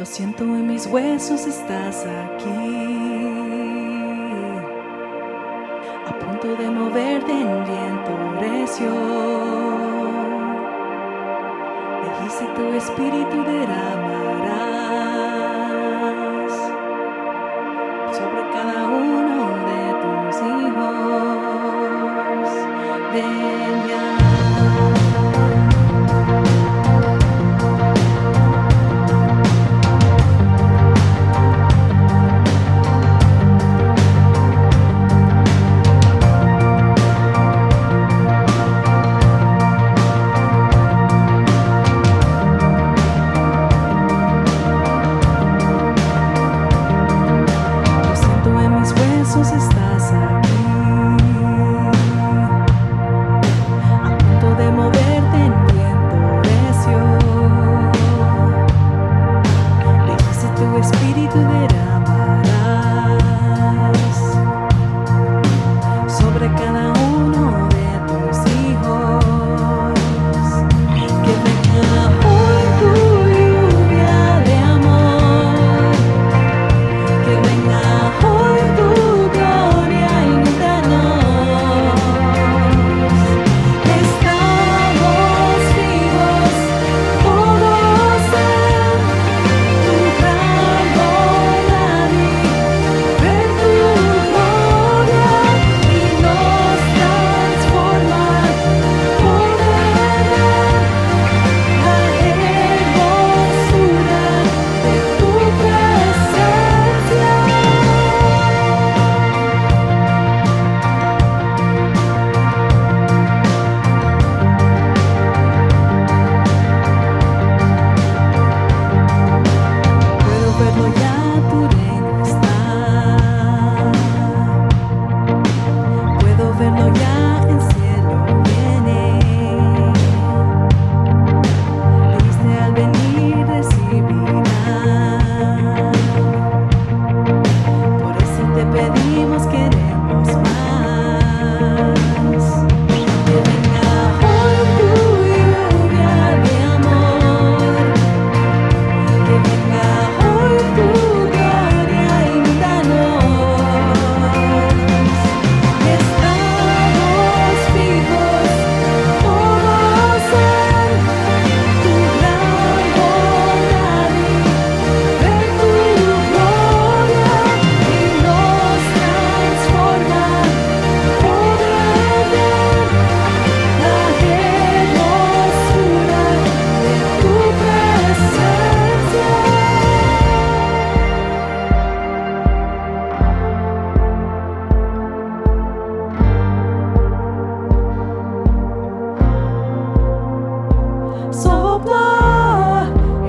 Lo siento en mis huesos, estás aquí, a punto de moverte en viento recio. Dijiste tu espíritu derramarás sobre cada uno de tus hijos. Ven ya. Estás aquí, a punto de moverte en viento recio. Dijiste tu espíritu derramarás sobre cada uno de tus hijos. Que venga hoy tu lluvia de amor, que venga hoy tu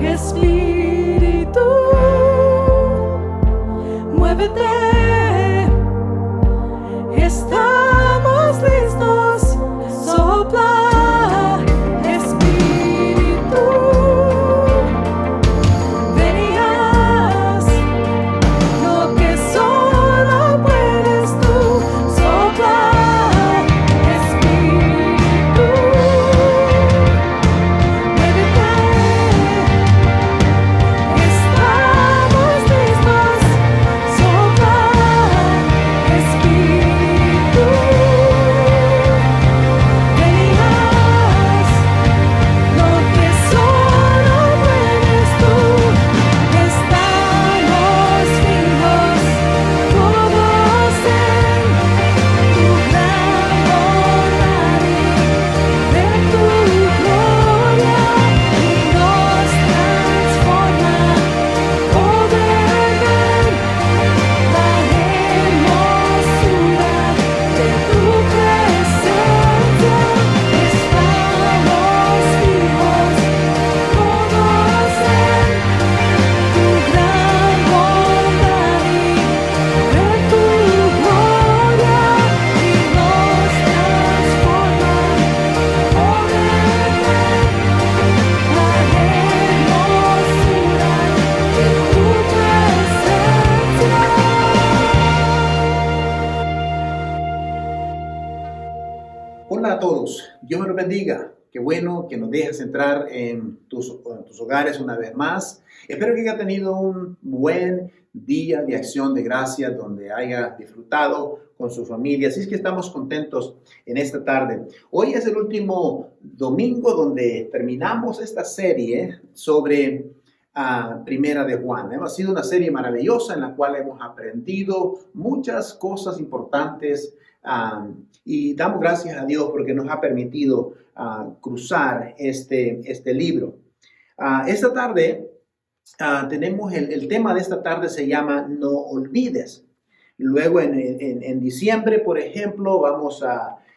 Espíritu, muévete, estamos listos. Sopla, Espíritu, ven y haz lo que solo puedes tú. Sopla, Espíritu, Hola a todos, Dios me los bendiga. Qué bueno que nos dejes entrar en tus hogares una vez más. Espero que haya tenido un buen día de acción de gracias donde haya disfrutado con su familia. Así es que estamos contentos en esta tarde. Hoy es el último domingo donde terminamos esta serie sobre Primera de Juan. Ha sido una serie maravillosa en la cual hemos aprendido muchas cosas importantes y damos gracias a Dios porque nos ha permitido cruzar este libro. Esta tarde tenemos el tema de esta tarde se llama No olvides. Luego en diciembre, por ejemplo,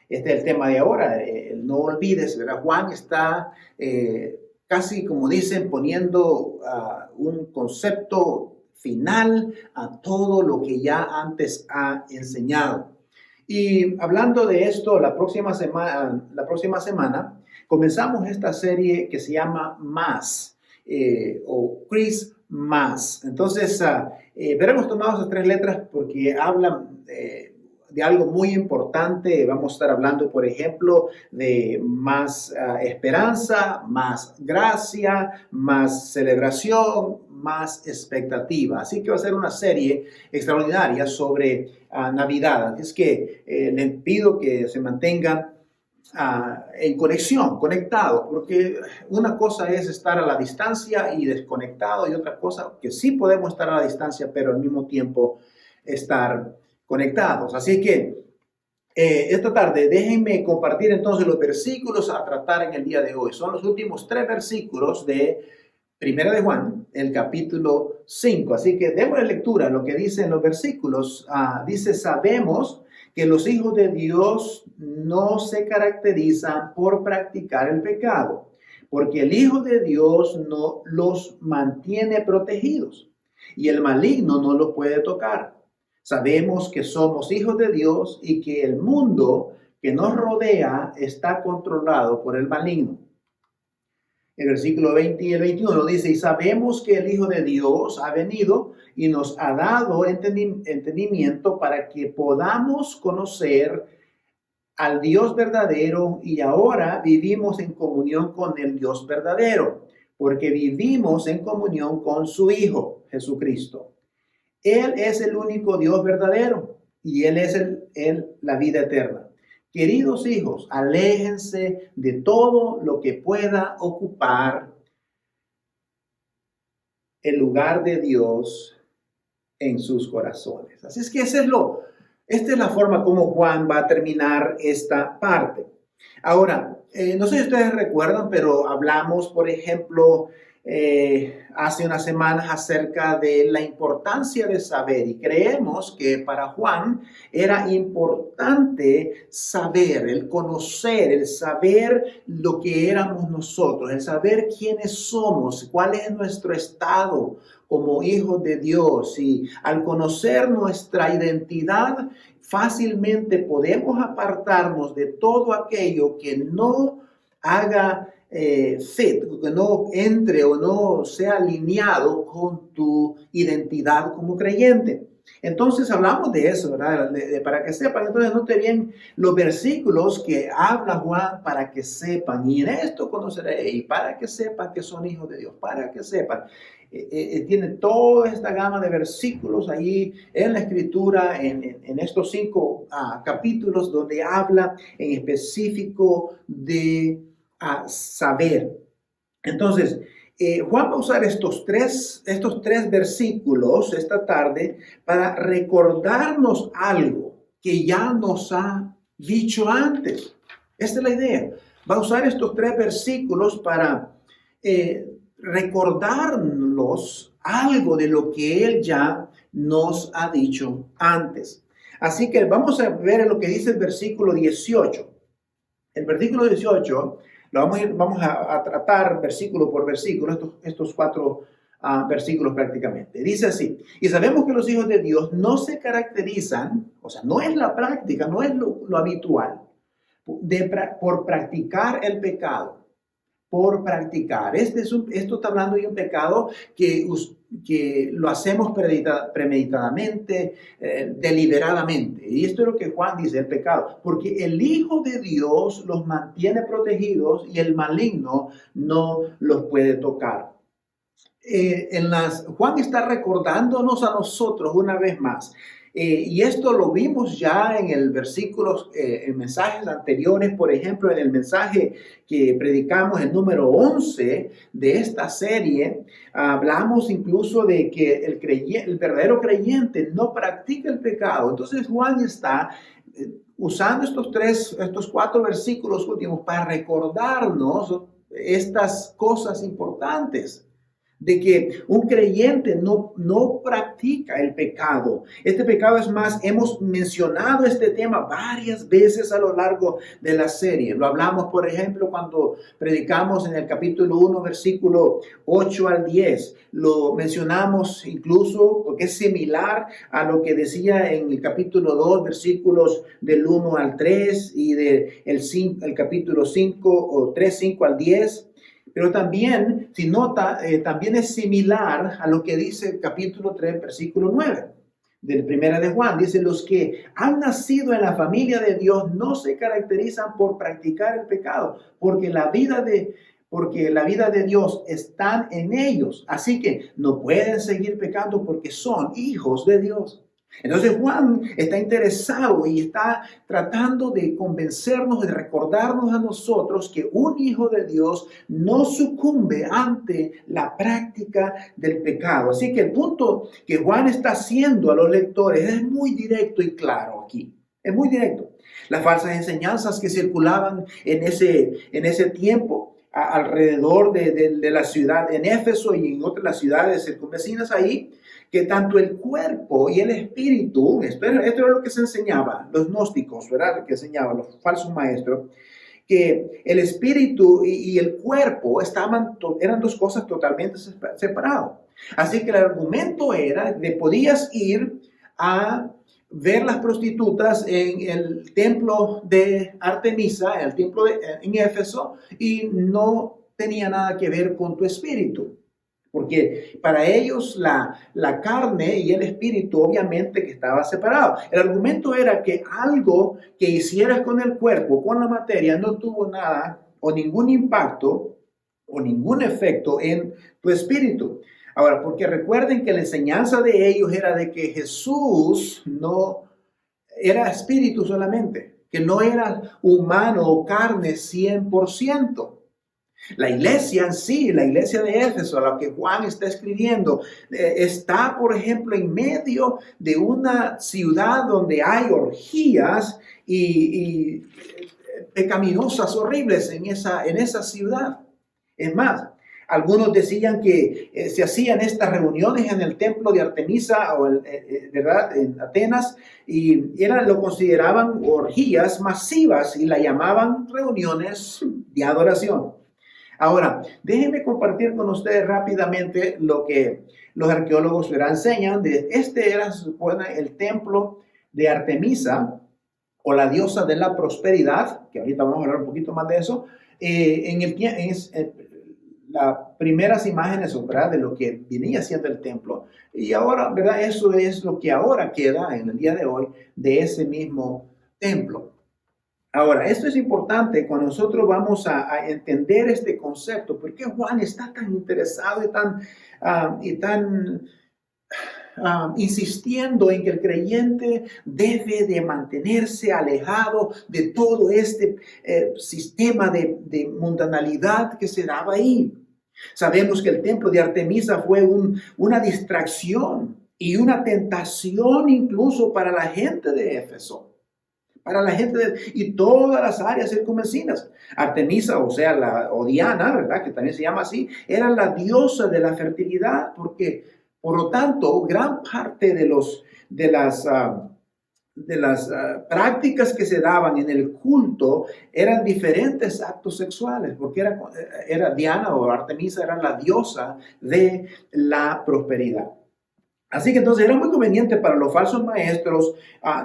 este es el tema de ahora, el no olvides, ¿verdad? Juan está casi como dicen poniendo un concepto final a todo lo que ya antes ha enseñado. Y hablando de esto, la próxima semana comenzamos esta serie que se llama Más o Chris Más. Entonces, veremos tomado esas 3 letras porque hablan de algo muy importante. Vamos a estar hablando, por ejemplo, de más esperanza, más gracia, más celebración, más expectativa. Así que va a ser una serie extraordinaria sobre Navidad. Es que les pido que se mantengan en conexión, conectado, porque una cosa es estar a la distancia y desconectado y otra cosa que sí podemos estar a la distancia, pero al mismo tiempo estar conectados. Así que esta tarde déjenme compartir entonces los versículos a tratar en el día de hoy. Son los últimos 3 versículos de Primera de Juan, el capítulo 5. Así que démosle lectura a lo que dicen los versículos. Dice, sabemos que los hijos de Dios no se caracterizan por practicar el pecado, porque el Hijo de Dios no los mantiene protegidos y el maligno no los puede tocar. Sabemos que somos hijos de Dios y que el mundo que nos rodea está controlado por el maligno. El versículo 20 y el 21 dice, y sabemos que el Hijo de Dios ha venido y nos ha dado entendimiento para que podamos conocer al Dios verdadero y ahora vivimos en comunión con el Dios verdadero, porque vivimos en comunión con su Hijo, Jesucristo. Él es el único Dios verdadero y Él es la vida eterna. Queridos hijos, aléjense de todo lo que pueda ocupar el lugar de Dios en sus corazones. Así es que esta es la forma como Juan va a terminar esta parte. Ahora, no sé si ustedes recuerdan, pero hablamos, por ejemplo, hace unas semanas acerca de la importancia de saber y creemos que para Juan era importante saber, el conocer, el saber lo que éramos nosotros, el saber quiénes somos, cuál es nuestro estado como hijos de Dios y al conocer nuestra identidad fácilmente podemos apartarnos de todo aquello que no haga fit, que no entre o no sea alineado con tu identidad como creyente. Entonces hablamos de eso, ¿verdad? Para que sepan, entonces note bien los versículos que habla Juan para que sepan, y en esto conoceréis, y para que sepan que son hijos de Dios, para que sepan. Tiene toda esta gama de versículos ahí en la escritura, en estos 5 capítulos donde habla en específico de saber. Entonces, Juan va a usar estos tres versículos esta tarde para recordarnos algo que ya nos ha dicho antes. Esta es la idea. Va a usar estos 3 versículos para recordarnos algo de lo que Él ya nos ha dicho antes. Así que vamos a ver lo que dice el versículo 18. El versículo 18 lo vamos a tratar versículo por versículo, estos 4 versículos prácticamente. Dice así, y sabemos que los hijos de Dios no se caracterizan, o sea, no es la práctica, no es lo habitual, por practicar el pecado, por practicar. Esto está hablando de un pecado que lo hacemos premeditadamente, deliberadamente. Y esto es lo que Juan dice, el pecado. Porque el Hijo de Dios los mantiene protegidos y el maligno no los puede tocar. Juan está recordándonos a nosotros una vez más. Y esto lo vimos ya en el versículo, en mensajes anteriores, por ejemplo, en el mensaje que predicamos, el número 11 de esta serie, hablamos incluso de que el verdadero creyente no practica el pecado. Entonces Juan está usando estos 4 versículos últimos para recordarnos estas cosas importantes. De que un creyente no practica el pecado. Este pecado es más, hemos mencionado este tema varias veces a lo largo de la serie. Lo hablamos, por ejemplo, cuando predicamos en el capítulo 1, versículo 8 al 10. Lo mencionamos incluso porque es similar a lo que decía en el capítulo 2, versículos del 1 al 3 y el capítulo 5 o 3, 5 al 10. Pero también, si nota, también es similar a lo que dice el capítulo 3, versículo 9 del Primera de Juan. Dice, los que han nacido en la familia de Dios no se caracterizan por practicar el pecado, porque la vida de Dios está en ellos. Así que no pueden seguir pecando porque son hijos de Dios. Entonces Juan está interesado y está tratando de convencernos, de recordarnos a nosotros que un hijo de Dios no sucumbe ante la práctica del pecado. Así que el punto que Juan está haciendo a los lectores es muy directo y claro aquí. Es muy directo. Las falsas enseñanzas que circulaban en ese tiempo alrededor de la ciudad en Éfeso y en otras ciudades circunvecinas ahí, que tanto el cuerpo y el espíritu, esto era lo que se enseñaba, los gnósticos, ¿verdad? Lo que enseñaban los falsos maestros, que el espíritu y el cuerpo eran dos cosas totalmente separadas. Así que el argumento era de podías ir a ver las prostitutas en el templo de Artemisa, en el templo en Éfeso, y no tenía nada que ver con tu espíritu. Porque para ellos la carne y el espíritu obviamente que estaba separado. El argumento era que algo que hicieras con el cuerpo, con la materia, no tuvo nada o ningún impacto o ningún efecto en tu espíritu. Ahora, porque recuerden que la enseñanza de ellos era de que Jesús no era espíritu solamente, que no era humano o carne 100%. La iglesia en sí, la iglesia de Éfeso, a la que Juan está escribiendo, está, por ejemplo, en medio de una ciudad donde hay orgías y pecaminosas horribles en esa ciudad. Es más, algunos decían que se hacían estas reuniones en el templo de Artemisa, ¿verdad? En Atenas, y lo consideraban orgías masivas y la llamaban reuniones de adoración. Ahora, déjenme compartir con ustedes rápidamente lo que los arqueólogos enseñan. Este era, se supone, el templo de Artemisa, o la diosa de la prosperidad, que ahorita vamos a hablar un poquito más de eso, las primeras imágenes, ¿verdad?, de lo que venía siendo el templo. Y ahora, ¿verdad?, eso es lo que ahora queda en el día de hoy de ese mismo templo. Ahora, esto es importante cuando nosotros vamos a entender este concepto. ¿Por qué Juan está tan interesado y tan insistiendo en que el creyente debe de mantenerse alejado de todo este sistema de mundanalidad que se daba ahí? Sabemos que el templo de Artemisa fue una distracción y una tentación incluso para la gente de Éfeso. Para la gente y todas las áreas circunvecinas. Artemisa, o Diana, ¿verdad?, que también se llama así, era la diosa de la fertilidad, porque, por lo tanto, gran parte de las prácticas que se daban en el culto eran diferentes actos sexuales, porque era Diana o Artemisa, era la diosa de la prosperidad. Así que entonces era muy conveniente para los falsos maestros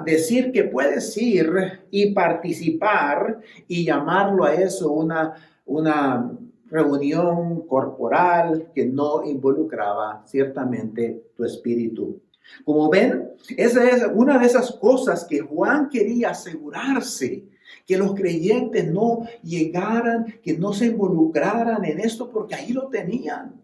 decir que puedes ir y participar y llamarlo a eso una reunión corporal que no involucraba ciertamente tu espíritu. Como ven, esa es una de esas cosas que Juan quería asegurarse, que los creyentes no llegaran, que no se involucraran en esto, porque ahí lo tenían.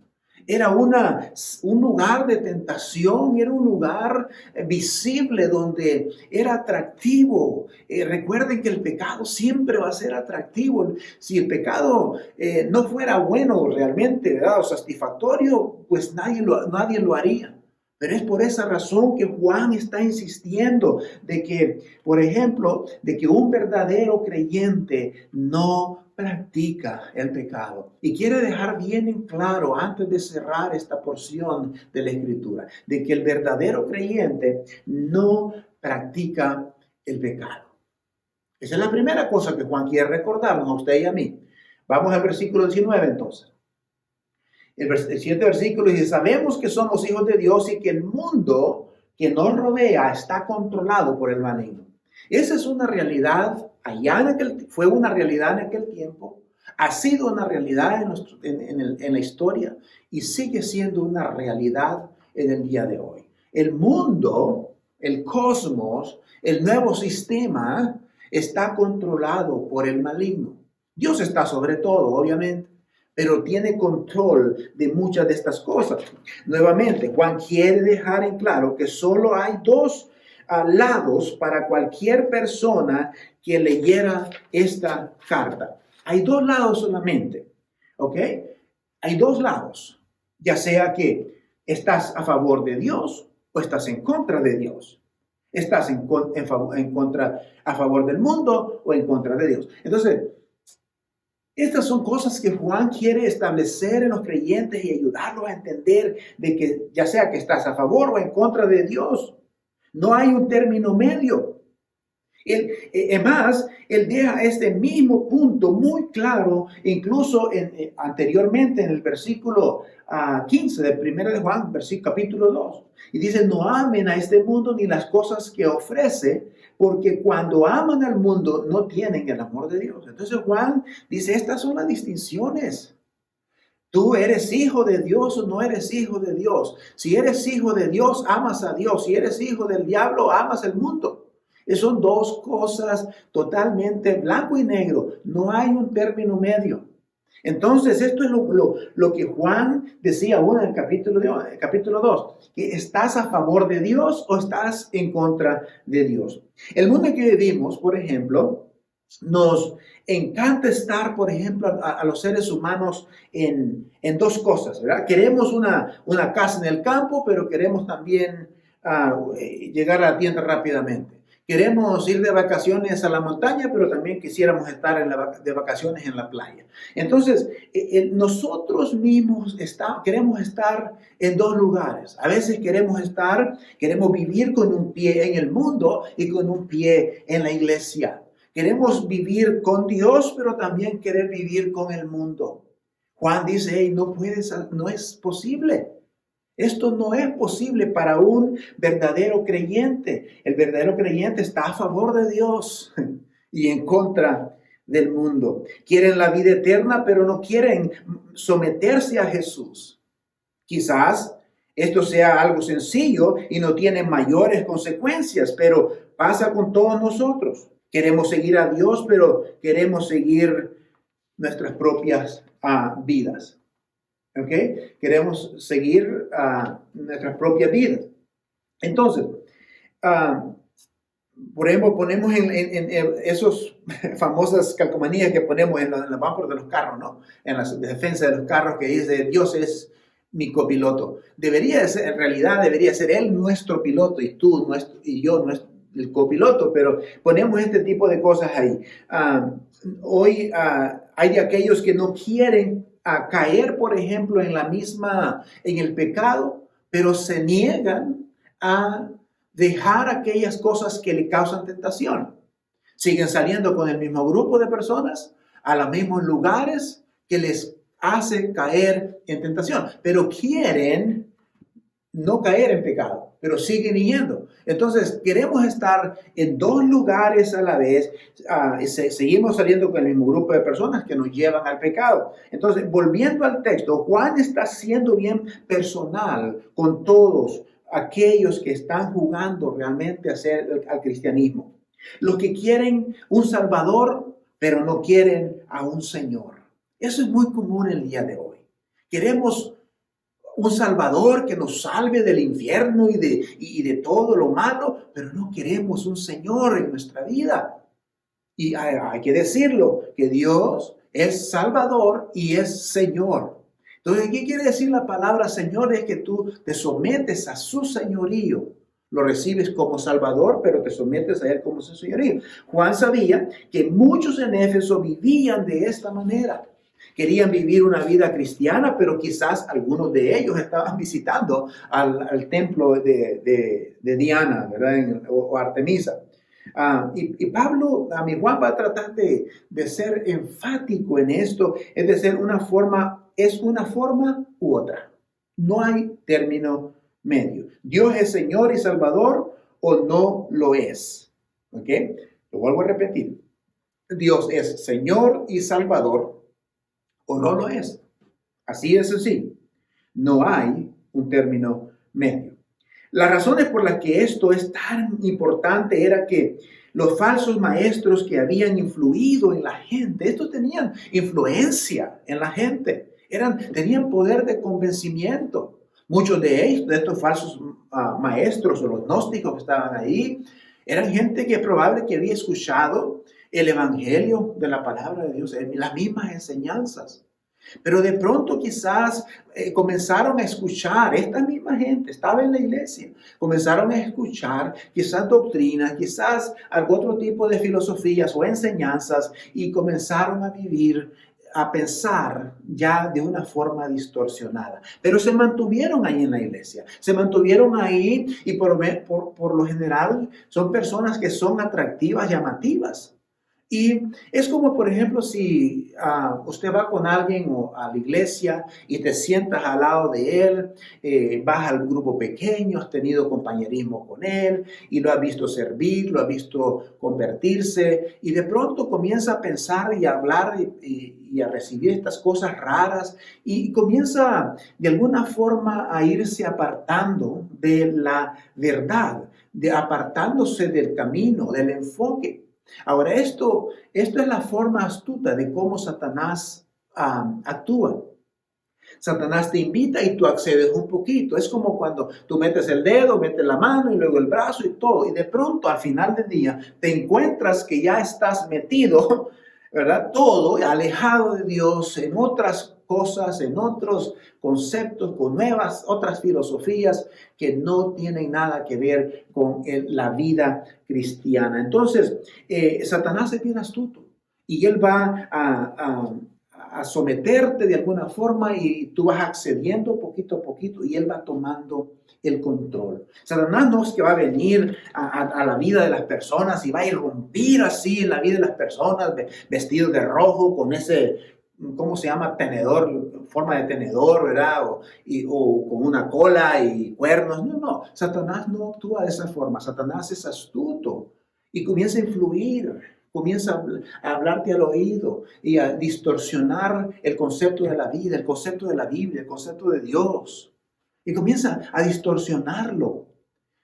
Era un lugar de tentación, era un lugar visible donde era atractivo. Recuerden que el pecado siempre va a ser atractivo. Si el pecado no fuera bueno realmente, ¿verdad?, o satisfactorio, pues nadie lo haría. Pero es por esa razón que Juan está insistiendo de que, por ejemplo, de que un verdadero creyente no practica el pecado. Y quiere dejar bien en claro, antes de cerrar esta porción de la Escritura, de que el verdadero creyente no practica el pecado. Esa es la primera cosa que Juan quiere recordarnos a usted y a mí. Vamos al versículo 19 entonces. El siguiente versículo dice: sabemos que somos hijos de Dios y que el mundo que nos rodea está controlado por el maligno. Esa es una realidad, fue una realidad en aquel tiempo, ha sido una realidad en la historia y sigue siendo una realidad en el día de hoy. El mundo, el cosmos, el nuevo sistema está controlado por el maligno. Dios está sobre todo, obviamente, pero tiene control de muchas de estas cosas. Nuevamente, Juan quiere dejar en claro que solo hay dos lados para cualquier persona que leyera esta carta. Hay dos lados solamente, ¿ok? Hay dos lados, ya sea que estás a favor de Dios o estás en contra de Dios. Estás a favor del mundo o en contra de Dios. Entonces, estas son cosas que Juan quiere establecer en los creyentes y ayudarlos a entender de que ya sea que estás a favor o en contra de Dios, no hay un término medio. Además, él deja este mismo punto muy claro, incluso anteriormente en el versículo 15 del 1 de Juan, capítulo 2. Y dice: no amen a este mundo ni las cosas que ofrece, porque cuando aman al mundo no tienen el amor de Dios. Entonces Juan dice: estas son las distinciones. Tú eres hijo de Dios o no eres hijo de Dios. Si eres hijo de Dios, amas a Dios. Si eres hijo del diablo, amas el mundo. Son dos cosas totalmente blanco y negro. No hay un término medio. Entonces, esto es lo que Juan decía aún en el capítulo 2, que estás a favor de Dios o estás en contra de Dios. El mundo en que vivimos, por ejemplo, nos encanta estar, por ejemplo, a los seres humanos en dos cosas, ¿verdad? Queremos una casa en el campo, pero queremos también llegar a la tienda rápidamente. Queremos ir de vacaciones a la montaña, pero también quisiéramos estar de vacaciones en la playa. Entonces, nosotros mismos queremos estar en dos lugares. A veces queremos vivir con un pie en el mundo y con un pie en la iglesia. Queremos vivir con Dios, pero también querer vivir con el mundo. Juan dice: hey, no es posible. Esto no es posible para un verdadero creyente. El verdadero creyente está a favor de Dios y en contra del mundo. Quieren la vida eterna, pero no quieren someterse a Jesús. Quizás esto sea algo sencillo y no tiene mayores consecuencias, pero pasa con todos nosotros. Queremos seguir a Dios, pero queremos seguir nuestras propias vidas. ¿Ok? Queremos seguir nuestras propias vidas. Entonces, por ejemplo, ponemos en esas famosas calcomanías que ponemos en los bumpers de los carros, ¿no? En la defensa de los carros, que dice: Dios es mi copiloto. En realidad debería ser Él nuestro piloto y tú y yo el copiloto, pero ponemos este tipo de cosas ahí. Hoy hay de aquellos que no quieren caer, por ejemplo, en el pecado, pero se niegan a dejar aquellas cosas que le causan tentación. Siguen saliendo con el mismo grupo de personas, a los mismos lugares que les hace caer en tentación, pero quieren no caer en pecado, pero siguen yendo. Entonces, queremos estar en dos lugares a la vez. Seguimos saliendo con el mismo grupo de personas que nos llevan al pecado. Entonces, volviendo al texto, Juan está siendo bien personal con todos aquellos que están jugando realmente al cristianismo. Los que quieren un Salvador, pero no quieren a un Señor. Eso es muy común el día de hoy. Queremos un Salvador que nos salve del infierno y de todo lo malo, pero no queremos un Señor en nuestra vida. Y hay que decirlo, que Dios es Salvador y es Señor. Entonces, ¿qué quiere decir la palabra Señor? Es que tú te sometes a su señorío. Lo recibes como Salvador, pero te sometes a Él como su señorío. Juan sabía que muchos en Éfeso vivían de esta manera. Querían vivir una vida cristiana, pero quizás algunos de ellos estaban visitando al templo de Diana, ¿verdad? O Artemisa. Y Pablo, Juan va a tratar de ser enfático en esto, es decir, es una forma u otra. No hay término medio. Dios es Señor y Salvador o no lo es. ¿Ok? Lo vuelvo a repetir. Dios es Señor y Salvador o no lo es. Así es así. No hay un término medio. Las razones por las que esto es tan importante era que los falsos maestros que habían influido en la gente, estos tenían influencia en la gente, tenían poder de convencimiento. Muchos de ellos, de estos falsos maestros o los gnósticos que estaban ahí, eran gente que probablemente había escuchado el evangelio de la palabra de Dios, las mismas enseñanzas. Pero de pronto quizás comenzaron a escuchar, esta misma gente estaba en la iglesia, comenzaron a escuchar quizás doctrinas, quizás algún otro tipo de filosofías o enseñanzas y comenzaron a vivir, a pensar ya de una forma distorsionada. Pero se mantuvieron ahí en la iglesia, se mantuvieron ahí y por lo general son personas que son atractivas, llamativas. Y es como, por ejemplo, si usted va con alguien a la iglesia y te sientas al lado de él, vas al grupo pequeño, has tenido compañerismo con él y lo has visto servir, lo has visto convertirse y de pronto comienza a pensar y a hablar y a recibir estas cosas raras y comienza de alguna forma a irse apartando de la verdad, apartándose del camino, del enfoque. Ahora, esto es la forma astuta de cómo Satanás actúa. Satanás te invita y tú accedes un poquito. Es como cuando tú metes el dedo, metes la mano y luego el brazo y todo. Y de pronto, al final del día, te encuentras que ya estás metido, ¿verdad? Todo alejado de Dios, en otras cosas, en otros conceptos, con otras filosofías que no tienen nada que ver con la vida cristiana. Entonces, Satanás es bien astuto y él va a someterte de alguna forma y tú vas accediendo poquito a poquito y él va tomando el control. Satanás no es que va a venir a la vida de las personas y va a irrumpir así en la vida de las personas vestido de rojo con ese, ¿cómo se llama? Tenedor, forma de tenedor, ¿verdad? O con una cola y cuernos. No. Satanás no actúa de esa forma. Satanás es astuto y comienza a influir, comienza a hablarte al oído y a distorsionar el concepto de la vida, el concepto de la Biblia, el concepto de Dios. Y comienza a distorsionarlo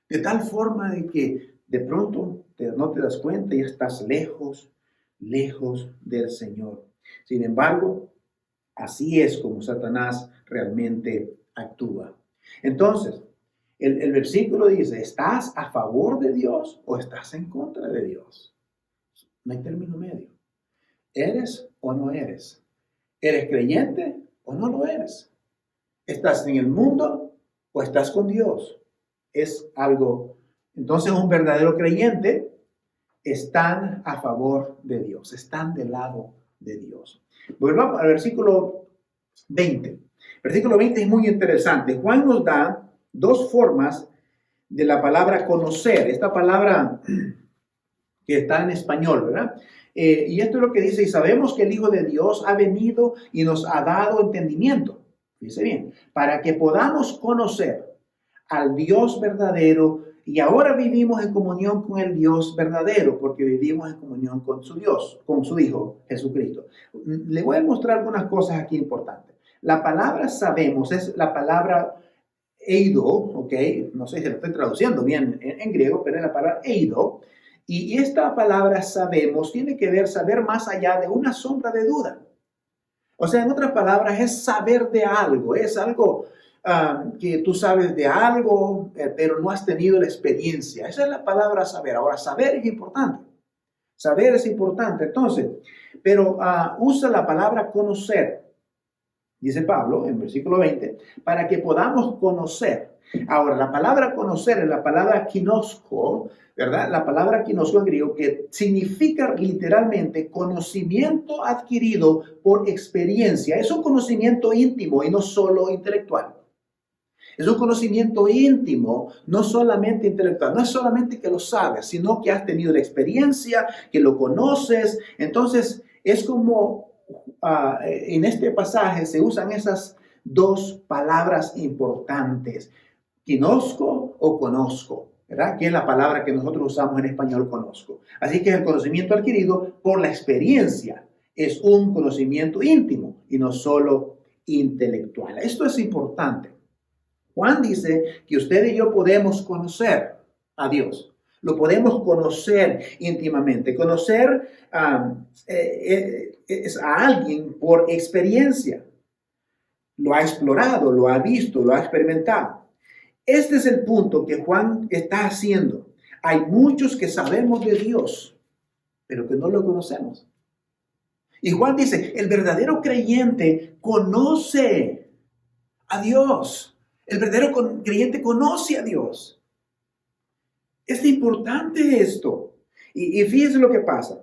de tal forma de que de pronto no te das cuenta y estás lejos del Señor. Sin embargo, así es como Satanás realmente actúa. Entonces, el versículo dice, ¿estás a favor de Dios o estás en contra de Dios? No hay término medio. ¿Eres o no eres? ¿Eres creyente o no lo eres? ¿Estás en el mundo o estás con Dios? Es algo. Entonces, un verdadero creyente están a favor de Dios, están del lado de Dios. Volvamos al versículo 20. Versículo 20 es muy interesante. Juan nos da dos formas de la palabra conocer. Esta palabra que está en español, ¿verdad? Y esto es lo que dice, y sabemos que el Hijo de Dios ha venido y nos ha dado entendimiento. Dice bien, para que podamos conocer al Dios verdadero y ahora vivimos en comunión con el Dios verdadero porque vivimos en comunión con su Dios, con su Hijo Jesucristo. Le voy a mostrar algunas cosas aquí importantes. La palabra sabemos es la palabra eido, ¿ok? No sé si lo estoy traduciendo bien en griego, pero es la palabra eido. Y esta palabra sabemos tiene que ver saber más allá de una sombra de duda. O sea, en otras palabras, es saber de algo, es algo que tú sabes de algo, pero no has tenido la experiencia. Esa es la palabra saber. Ahora, saber es importante. Saber es importante. Entonces, pero usa la palabra conocer, dice Pablo en versículo 20, para que podamos conocer. Ahora, la palabra conocer es la palabra kinosco, ¿verdad? La palabra kinosco en griego que significa literalmente conocimiento adquirido por experiencia. Es un conocimiento íntimo y no solo intelectual. Es un conocimiento íntimo, no solamente intelectual. No es solamente que lo sabes, sino que has tenido la experiencia, que lo conoces. Entonces, es como en este pasaje se usan esas dos palabras importantes. Conozco o conozco, ¿verdad? Que es la palabra que nosotros usamos en español, conozco. Así que el conocimiento adquirido por la experiencia es un conocimiento íntimo y no solo intelectual. Esto es importante. Juan dice que usted y yo podemos conocer a Dios. Lo podemos conocer íntimamente. Conocer es a alguien por experiencia. Lo ha explorado, lo ha visto, lo ha experimentado. Este es el punto que Juan está haciendo. Hay muchos que sabemos de Dios, pero que no lo conocemos. Y Juan dice, el verdadero creyente conoce a Dios. El verdadero creyente conoce a Dios. Es importante esto. Y fíjense lo que pasa.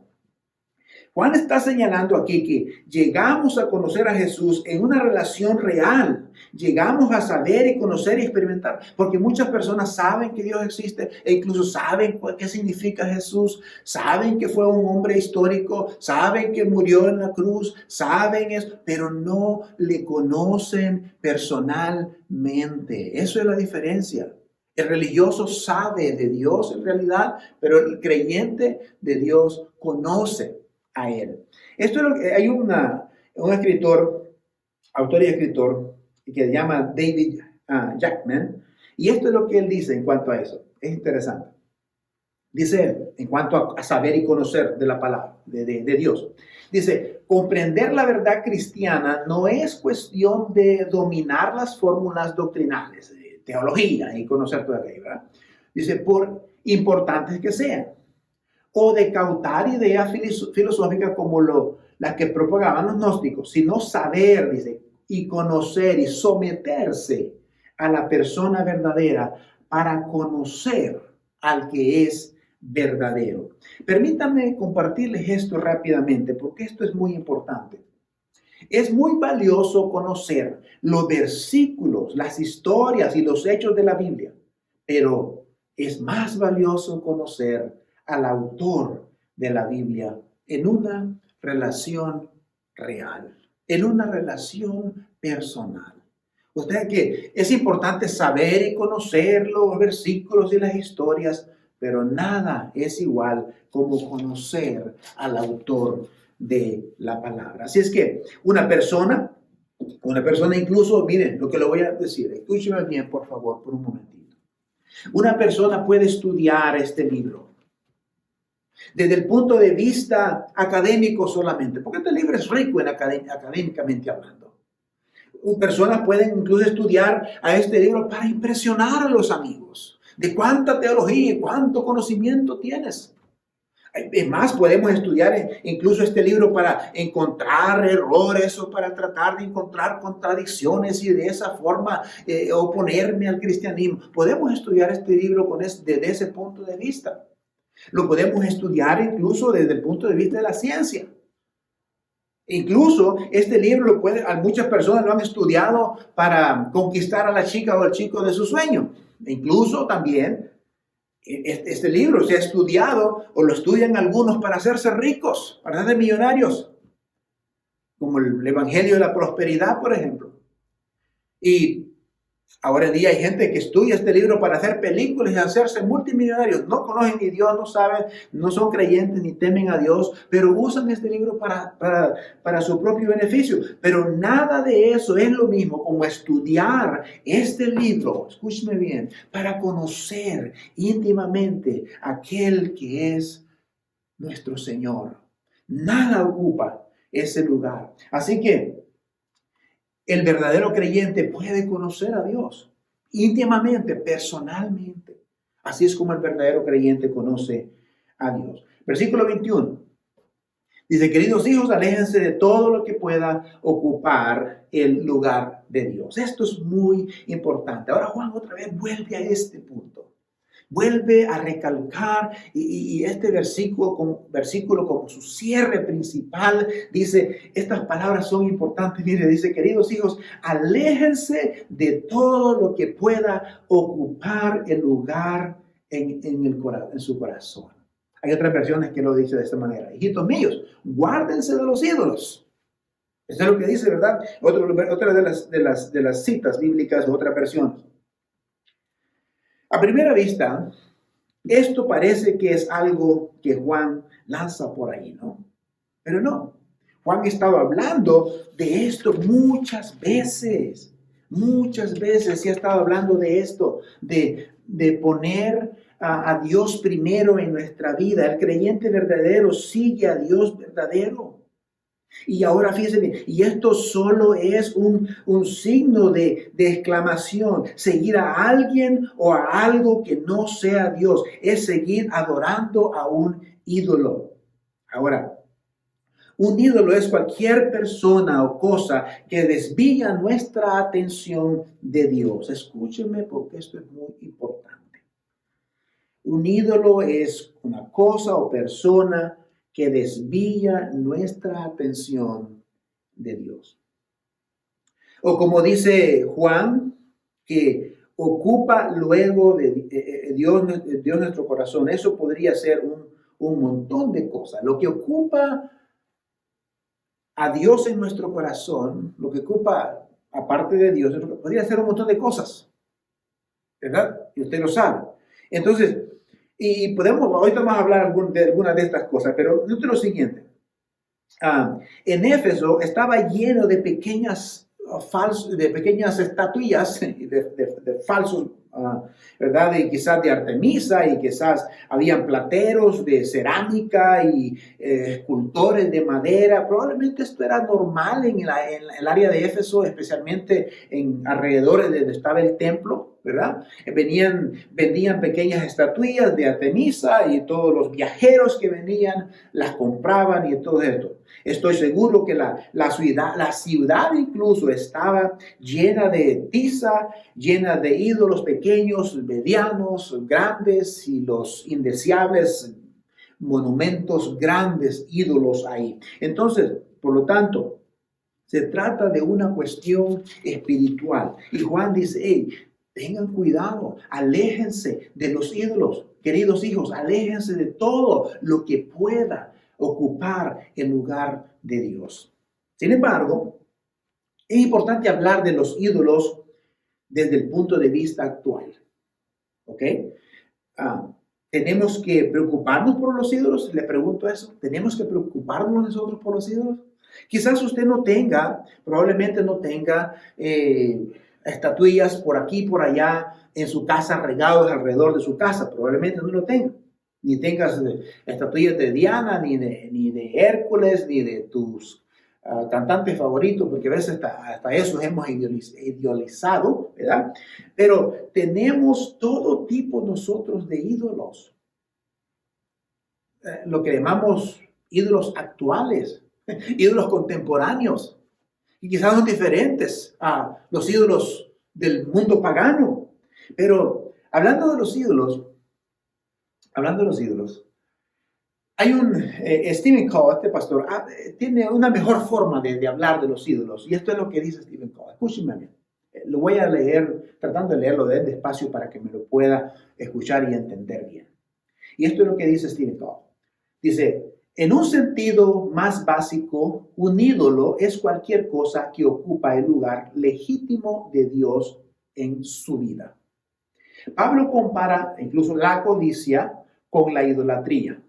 Juan está señalando aquí que llegamos a conocer a Jesús en una relación real. Llegamos a saber y conocer y experimentar. Porque muchas personas saben que Dios existe e incluso saben qué significa Jesús. Saben que fue un hombre histórico. Saben que murió en la cruz. Saben eso, pero no le conocen personalmente. Eso es la diferencia. El religioso sabe de Dios en realidad, pero el creyente de Dios conoce a él. Esto es lo que hay un escritor, autor y escritor, que se llama David Jackman, y esto es lo que él dice en cuanto a eso. Es interesante. Dice él, en cuanto a saber y conocer de la palabra, de Dios. Dice, comprender la verdad cristiana no es cuestión de dominar las fórmulas doctrinales, de teología y conocer todo aquello, ¿verdad? Dice, por importantes que sean, o de cautar ideas filosóficas como las que propagaban los gnósticos, sino saber, dice, y conocer y someterse a la persona verdadera para conocer al que es verdadero. Permítanme compartirles esto rápidamente, porque esto es muy importante. Es muy valioso conocer los versículos, las historias y los hechos de la Biblia, pero es más valioso conocer al autor de la Biblia en una relación real, en una relación personal. Usted que es importante saber y conocer los versículos y las historias, pero nada es igual como conocer al autor de la palabra. Así es que una persona incluso, miren lo que le voy a decir, escúcheme bien por favor por un momentito. Una persona puede estudiar este libro desde el punto de vista académico solamente, porque este libro es rico en académicamente hablando. Personas pueden incluso estudiar a este libro para impresionar a los amigos de cuánta teología y cuánto conocimiento tienes. Es más, podemos estudiar incluso este libro para encontrar errores o para tratar de encontrar contradicciones y de esa forma oponerme al cristianismo. Podemos estudiar este libro desde ese punto de vista. Lo podemos estudiar incluso desde el punto de vista de la ciencia. Incluso este libro muchas personas lo han estudiado para conquistar a la chica o al chico de su sueño. Incluso también este libro se ha estudiado o lo estudian algunos para hacerse ricos, para hacerse millonarios, como el Evangelio de la Prosperidad, por ejemplo. Y Ahora en día hay gente que estudia este libro para hacer películas y hacerse multimillonarios. No conocen ni Dios, no saben, no son creyentes ni temen a Dios, pero usan este libro para su propio beneficio. Pero nada de eso es lo mismo como estudiar este libro, escúcheme bien, para conocer íntimamente a aquel que es nuestro Señor. Nada ocupa ese lugar. Así que el verdadero creyente puede conocer a Dios íntimamente, personalmente. Así es como el verdadero creyente conoce a Dios. Versículo 21. Dice, queridos hijos, aléjense de todo lo que pueda ocupar el lugar de Dios. Esto es muy importante. Ahora Juan otra vez vuelve a este punto. Vuelve a recalcar y este versículo como su cierre principal dice, estas palabras son importantes. Mire, dice, queridos hijos, aléjense de todo lo que pueda ocupar el lugar en su corazón. Hay otras versiones que lo dice de esta manera. Hijitos míos, guárdense de los ídolos. Eso es lo que dice, ¿verdad? Otra de las citas bíblicas de otras versiones. A primera vista, esto parece que es algo que Juan lanza por ahí, ¿no? Pero no. Juan ha estado hablando de esto muchas veces. Muchas veces se ha estado hablando de esto, de poner a Dios primero en nuestra vida. El creyente verdadero sigue a Dios verdadero. Y ahora fíjense bien, y esto solo es un signo de exclamación. Seguir a alguien o a algo que no sea Dios es seguir adorando a un ídolo. Ahora, un ídolo es cualquier persona o cosa que desvía nuestra atención de Dios. Escúchenme porque esto es muy importante. Un ídolo es una cosa o persona que desvía nuestra atención de Dios. O como dice Juan, que ocupa luego de Dios nuestro corazón. Eso podría ser un montón de cosas. Lo que ocupa a Dios en nuestro corazón, lo que ocupa aparte de Dios, podría ser un montón de cosas, ¿verdad? Y usted lo sabe. Entonces, y ahorita vamos a hablar de algunas de estas cosas, pero note lo siguiente. En Éfeso estaba lleno de pequeñas estatuillas, de falsos, ¿verdad? Y quizás de Artemisa, y quizás habían plateros de cerámica y escultores de madera. Probablemente esto era normal en el área de Éfeso, especialmente en alrededor de donde estaba el templo, ¿verdad? Vendían pequeñas estatuillas de Artemisa y todos los viajeros que venían las compraban y todo esto. Estoy seguro que la ciudad incluso estaba llena de tiza, llena de ídolos pequeños, medianos, grandes y los indeseables monumentos grandes, ídolos ahí. Entonces, por lo tanto, se trata de una cuestión espiritual. Y Juan dice, hey, tengan cuidado, aléjense de los ídolos. Queridos hijos, aléjense de todo lo que pueda ocupar el lugar de Dios. Sin embargo, es importante hablar de los ídolos desde el punto de vista actual. ¿Ok? ¿Tenemos que preocuparnos por los ídolos? Le pregunto eso. ¿Tenemos que preocuparnos nosotros por los ídolos? Quizás usted probablemente no tenga estatuillas por aquí, por allá, en su casa, regados alrededor de su casa. Probablemente no lo tenga. Ni tengas estatuillas de Diana, ni de Hércules, ni de tus cantantes favoritos, porque a veces hasta eso hemos idealizado, ¿verdad? Pero tenemos todo tipo nosotros de ídolos. Lo que llamamos ídolos actuales, ídolos contemporáneos, y quizás son diferentes a los ídolos del mundo pagano. Pero hablando de los ídolos, hay Stephen Cole, este pastor, tiene una mejor forma de hablar de los ídolos. Y esto es lo que dice Stephen Cole. Escúchenme bien. Lo voy a leer, tratando de leerlo despacio para que me lo pueda escuchar y entender bien. Y esto es lo que dice Stephen Cole. Dice, en un sentido más básico, un ídolo es cualquier cosa que ocupa el lugar legítimo de Dios en su vida. Pablo compara incluso la codicia con la idolatría.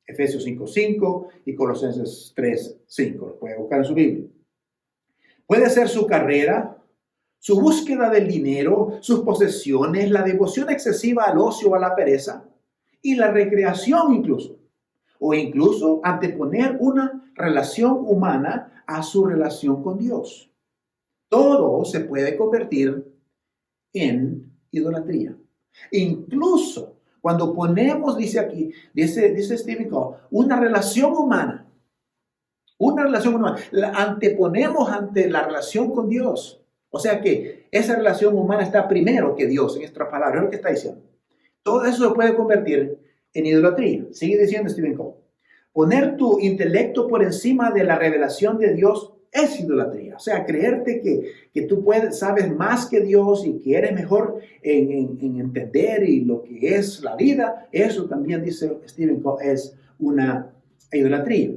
Efesios 5:5 y Colosenses 3:5. Lo puede buscar en su Biblia. Puede ser su carrera, su búsqueda del dinero, sus posesiones, la devoción excesiva al ocio o a la pereza y la recreación incluso. O incluso anteponer una relación humana a su relación con Dios. Todo se puede convertir en idolatría. Incluso cuando ponemos, dice aquí, dice Stephen Cole, una relación humana, la anteponemos ante la relación con Dios. O sea que esa relación humana está primero que Dios, en esta palabra, es lo que está diciendo. Todo eso se puede convertir en idolatría. Sigue diciendo Stephen Cole. Poner tu intelecto por encima de la revelación de Dios es idolatría. O sea, creerte que tú sabes más que Dios y que eres mejor en entender y lo que es la vida, eso también, dice Stephen Cole, es una idolatría.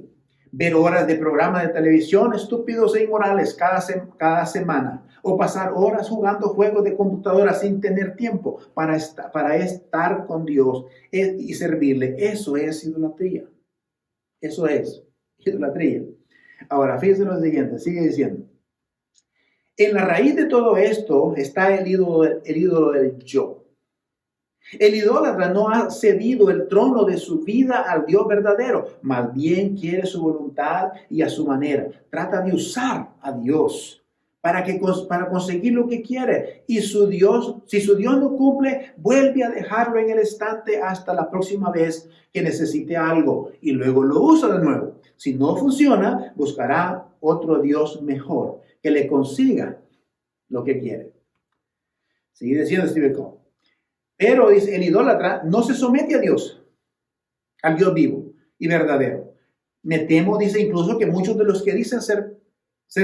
Ver horas de programas de televisión estúpidos e inmorales cada semana. O pasar horas jugando juegos de computadora sin tener tiempo para estar con Dios y servirle. Eso es idolatría. Eso es idolatría. Ahora, fíjense lo siguiente, sigue diciendo. En la raíz de todo esto está el ídolo del yo. El idólatra no ha cedido el trono de su vida al Dios verdadero, más bien quiere su voluntad y a su manera. Trata de usar a Dios para conseguir lo que quiere. Y si su Dios no cumple, vuelve a dejarlo en el estante hasta la próxima vez que necesite algo y luego lo usa de nuevo. Si no funciona, buscará otro Dios mejor que le consiga lo que quiere. Sigue diciendo Stephen Cole. Pero dice, el idólatra no se somete a Dios, al Dios vivo y verdadero. Me temo, dice incluso, que muchos de los que dicen ser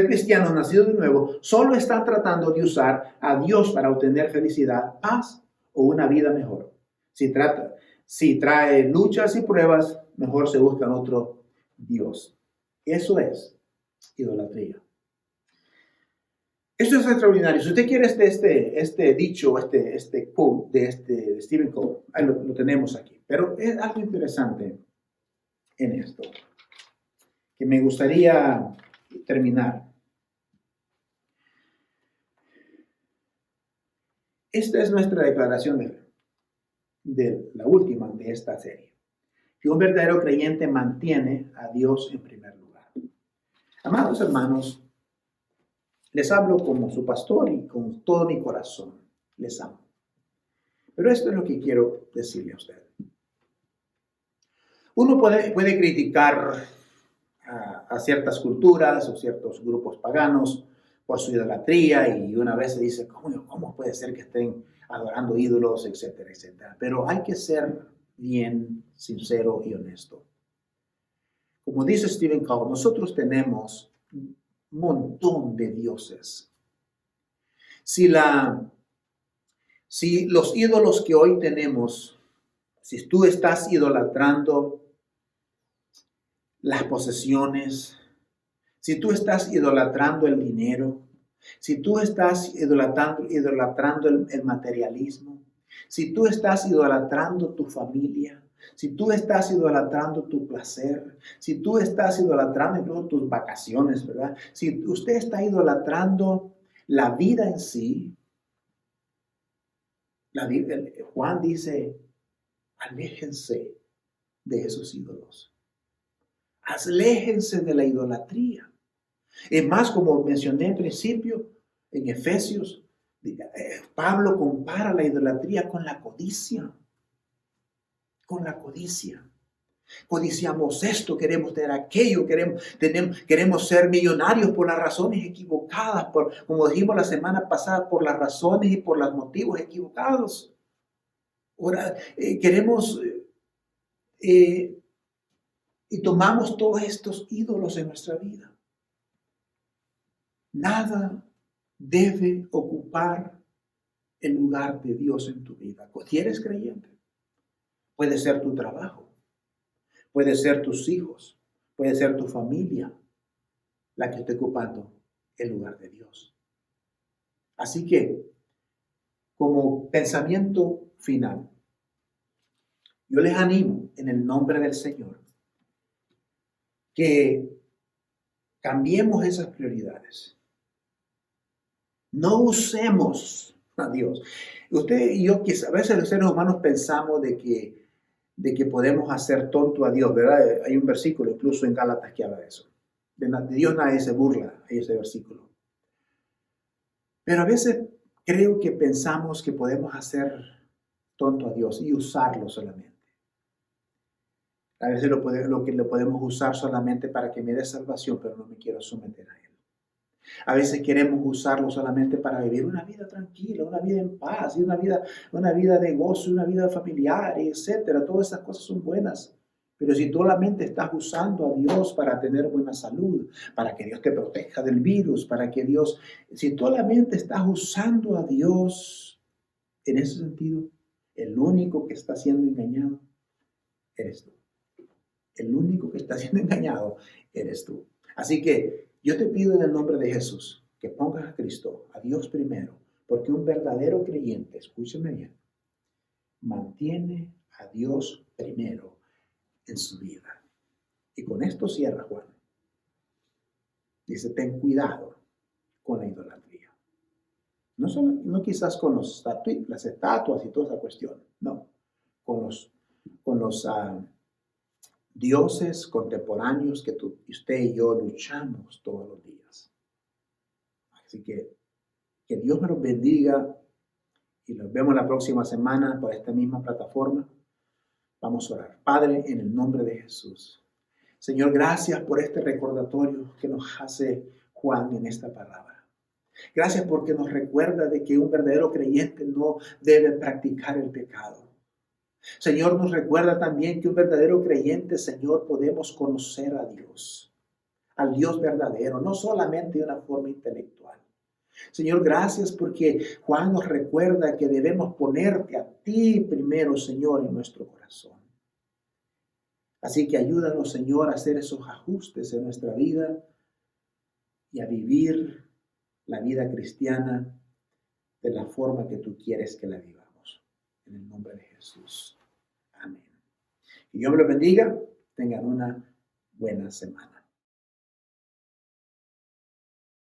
cristianos nacidos de nuevo solo están tratando de usar a Dios para obtener felicidad, paz o una vida mejor. Si trae luchas y pruebas, mejor se buscan otro Dios. Eso es idolatría. Esto es extraordinario. Si usted quiere este dicho, este quote de Stephen Cole, ahí lo tenemos aquí. Pero es algo interesante en esto, que me gustaría terminar. Esta es nuestra declaración de la última de esta serie. Que un verdadero creyente mantiene a Dios en primer lugar. Amados hermanos, les hablo como su pastor y con todo mi corazón. Les amo. Pero esto es lo que quiero decirle a usted. Uno puede criticar a ciertas culturas o ciertos grupos paganos por su idolatría y una vez se dice, ¿cómo puede ser que estén adorando ídolos, etcétera, etcétera? Pero hay que ser bien sincero y honesto. Como dice Stephen Cole, nosotros tenemos un montón de dioses. Si los ídolos que hoy tenemos, si tú estás idolatrando las posesiones, si tú estás idolatrando el dinero, si tú estás idolatrando el materialismo, si tú estás idolatrando tu familia, si tú estás idolatrando tu placer, si tú estás idolatrando incluso tus vacaciones, ¿verdad? Si usted está idolatrando la vida en sí, Juan dice, aléjense de esos ídolos. Aléjense de la idolatría. Es más, como mencioné en principio, en Efesios, Pablo compara la idolatría con la codicia. Con la codicia. Codiciamos esto, queremos tener aquello, queremos ser millonarios por las razones equivocadas, como dijimos la semana pasada, por las razones y por los motivos equivocados. Ahora, queremos y tomamos todos estos ídolos en nuestra vida. Nada debe ocupar el lugar de Dios en tu vida. Si eres creyente, puede ser tu trabajo, puede ser tus hijos, puede ser tu familia la que esté ocupando el lugar de Dios. Así que como pensamiento final, yo les animo en el nombre del Señor que cambiemos esas prioridades. No usemos a Dios. Usted y yo, a veces los seres humanos pensamos de que podemos hacer tonto a Dios, ¿verdad? Hay un versículo incluso en Gálatas que habla de eso. De Dios nadie se burla, ese versículo. Pero a veces creo que pensamos que podemos hacer tonto a Dios y usarlo solamente. A veces lo podemos usar solamente para que me dé salvación, pero no me quiero someter a Él. A veces queremos usarlo solamente para vivir una vida tranquila, una vida en paz, y una vida de gozo, una vida familiar, etcétera. Todas esas cosas son buenas. Pero si tú solamente estás usando a Dios para tener buena salud, para que Dios te proteja del virus, si tú solamente estás usando a Dios en ese sentido, el único que está siendo engañado eres tú. El único que está siendo engañado eres tú. Así que yo te pido en el nombre de Jesús que pongas a Cristo, a Dios primero, porque un verdadero creyente, escúcheme bien, mantiene a Dios primero en su vida. Y con esto cierra Juan. Dice, ten cuidado con la idolatría. No quizás con las estatuas y toda esa cuestión, no, con los dioses contemporáneos que usted y yo luchamos todos los días. Así que Dios me los bendiga y nos vemos la próxima semana por esta misma plataforma. Vamos a orar. Padre, en el nombre de Jesús. Señor, gracias por este recordatorio que nos hace Juan en esta palabra. Gracias porque nos recuerda de que un verdadero creyente no debe practicar el pecado. Señor, nos recuerda también que un verdadero creyente, Señor, podemos conocer a Dios, al Dios verdadero, no solamente de una forma intelectual. Señor, gracias porque Juan nos recuerda que debemos ponerte a ti primero, Señor, en nuestro corazón. Así que ayúdanos, Señor, a hacer esos ajustes en nuestra vida y a vivir la vida cristiana de la forma que tú quieres que la vivamos. En el nombre de Jesús. Amén. Que Dios me lo bendiga. Tengan una buena semana.